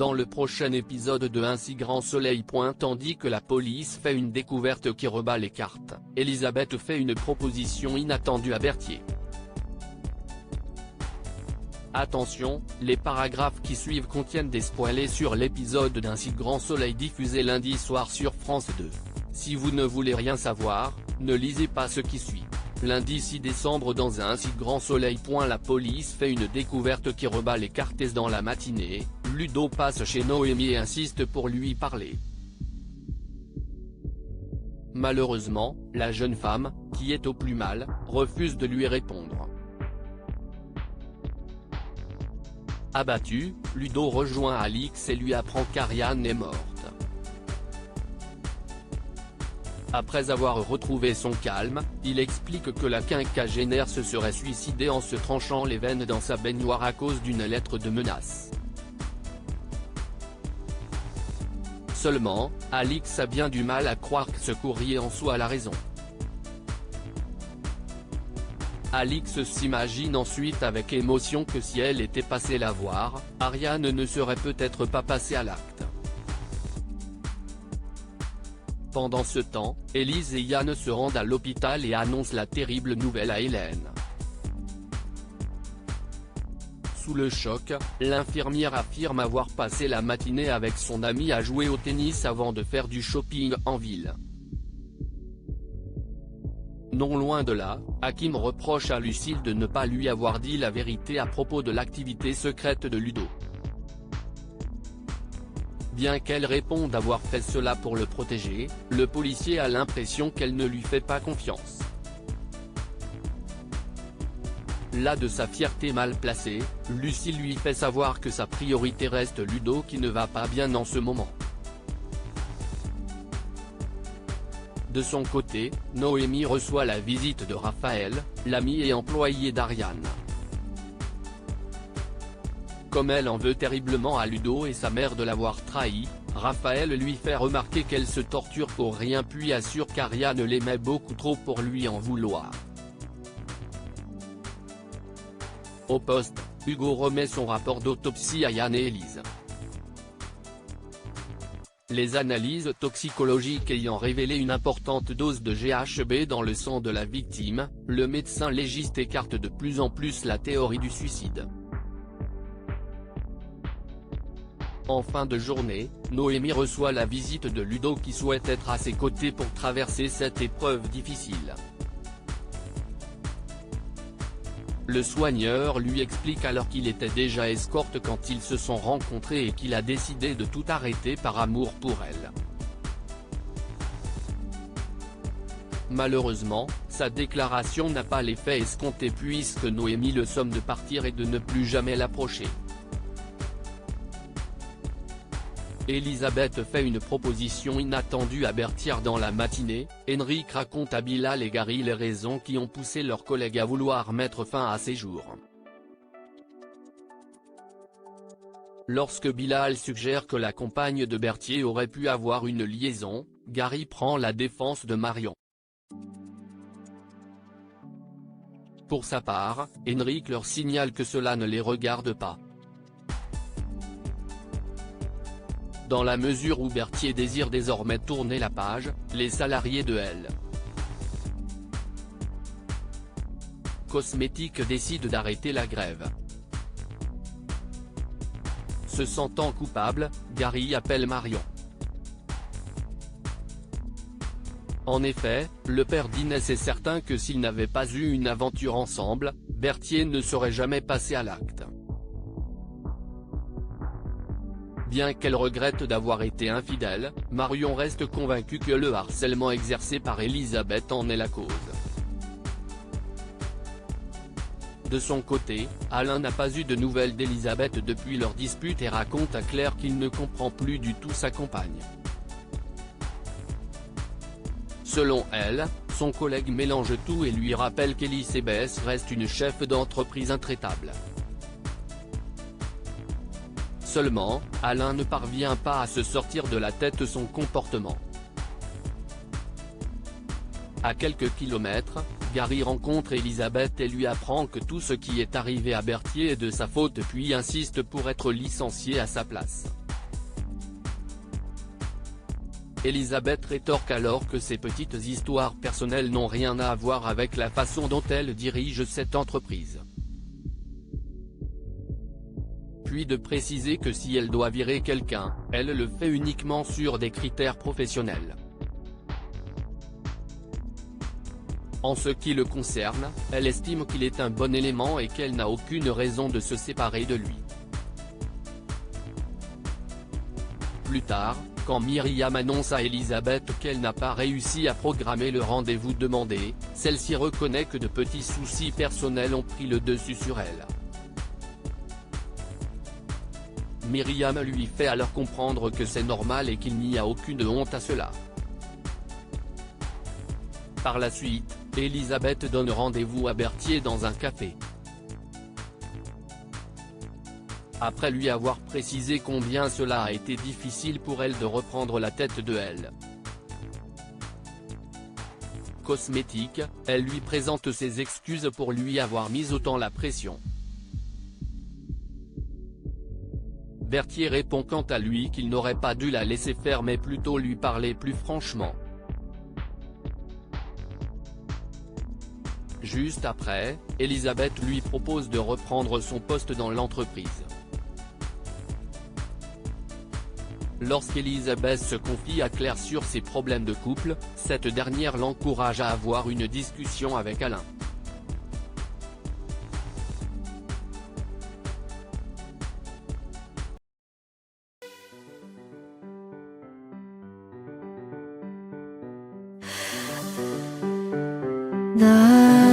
dans le prochain épisode de Un si grand soleil. Tandis que la police fait une découverte qui rebat les cartes, Elisabeth fait une proposition inattendue à Berthier. Attention, les paragraphes qui suivent contiennent des spoilers sur l'épisode d'Un si grand soleil diffusé lundi soir sur France 2. Si vous ne voulez rien savoir, ne lisez pas ce qui suit. Lundi 6 décembre dans Un si grand soleil. La police fait une découverte qui rebat les cartes. Dans la matinée, Ludo passe chez Noémie et insiste pour lui parler. Malheureusement, la jeune femme, qui est au plus mal, refuse de lui répondre. Abattu, Ludo rejoint Alix et lui apprend qu'Ariane est morte. Après avoir retrouvé son calme, il explique que la quinquagénaire se serait suicidée en se tranchant les veines dans sa baignoire à cause d'une lettre de menace. Seulement, Alix a bien du mal à croire que ce courrier en soit la raison. Alix s'imagine ensuite avec émotion que si elle était passée la voir, Ariane ne serait peut-être pas passée à l'acte. Pendant ce temps, Élise et Yann se rendent à l'hôpital et annoncent la terrible nouvelle à Hélène. Sous le choc, l'infirmière affirme avoir passé la matinée avec son amie à jouer au tennis avant de faire du shopping en ville. Non loin de là, Hakim reproche à Lucille de ne pas lui avoir dit la vérité à propos de l'activité secrète de Ludo. Bien qu'elle réponde avoir fait cela pour le protéger, le policier a l'impression qu'elle ne lui fait pas confiance. Las de sa fierté mal placée, Lucille lui fait savoir que sa priorité reste Ludo qui ne va pas bien en ce moment. De son côté, Noémie reçoit la visite de Raphaël, l'ami et employé d'Ariane. Comme elle en veut terriblement à Ludo et sa mère de l'avoir trahi, Raphaël lui fait remarquer qu'elle se torture pour rien puis assure qu'Ariane l'aimait beaucoup trop pour lui en vouloir. Au poste, Hugo remet son rapport d'autopsie à Yann et Élise. Les analyses toxicologiques ayant révélé une importante dose de GHB dans le sang de la victime, le médecin légiste écarte de plus en plus la théorie du suicide. En fin de journée, Noémie reçoit la visite de Ludo qui souhaite être à ses côtés pour traverser cette épreuve difficile. Le soigneur lui explique alors qu'il était déjà escorte quand ils se sont rencontrés et qu'il a décidé de tout arrêter par amour pour elle. Malheureusement, sa déclaration n'a pas l'effet escompté puisque Noémie le somme de partir et de ne plus jamais l'approcher. Elisabeth fait une proposition inattendue à Berthier dans la matinée. Henrik raconte à Bilal et Gary les raisons qui ont poussé leurs collègues à vouloir mettre fin à ces jours. Lorsque Bilal suggère que la compagne de Berthier aurait pu avoir une liaison, Gary prend la défense de Marion. Pour sa part, Henrik leur signale que cela ne les regarde pas. Dans la mesure où Berthier désire désormais tourner la page, les salariés de L. Cosmétiques décident d'arrêter la grève. Se sentant coupable, Gary appelle Marion. En effet, le père d'Inès est certain que s'ils n'avaient pas eu une aventure ensemble, Berthier ne serait jamais passé à l'acte. Bien qu'elle regrette d'avoir été infidèle, Marion reste convaincue que le harcèlement exercé par Elisabeth en est la cause. De son côté, Alain n'a pas eu de nouvelles d'Elisabeth depuis leur dispute et raconte à Claire qu'il ne comprend plus du tout sa compagne. Selon elle, son collègue mélange tout et lui rappelle qu'Elisabeth reste une chef d'entreprise intraitable. Seulement, Alain ne parvient pas à se sortir de la tête son comportement. À quelques kilomètres, Gary rencontre Elisabeth et lui apprend que tout ce qui est arrivé à Berthier est de sa faute puis insiste pour être licencié à sa place. Elisabeth rétorque alors que ces petites histoires personnelles n'ont rien à voir avec la façon dont elle dirige cette entreprise. Puis de préciser que si elle doit virer quelqu'un, elle le fait uniquement sur des critères professionnels. En ce qui le concerne, elle estime qu'il est un bon élément et qu'elle n'a aucune raison de se séparer de lui. Plus tard, quand Myriam annonce à Elisabeth qu'elle n'a pas réussi à programmer le rendez-vous demandé, celle-ci reconnaît que de petits soucis personnels ont pris le dessus sur elle. Myriam lui fait alors comprendre que c'est normal et qu'il n'y a aucune honte à cela. Par la suite, Elisabeth donne rendez-vous à Berthier dans un café. Après lui avoir précisé combien cela a été difficile pour elle de reprendre la tête de elle. Cosmétique, elle lui présente ses excuses pour lui avoir mis autant la pression. Berthier répond quant à lui qu'il n'aurait pas dû la laisser faire mais plutôt lui parler plus franchement. Juste après, Elisabeth lui propose de reprendre son poste dans l'entreprise. Lorsqu'Elisabeth se confie à Claire sur ses problèmes de couple, cette dernière l'encourage à avoir une discussion avec Alain. 나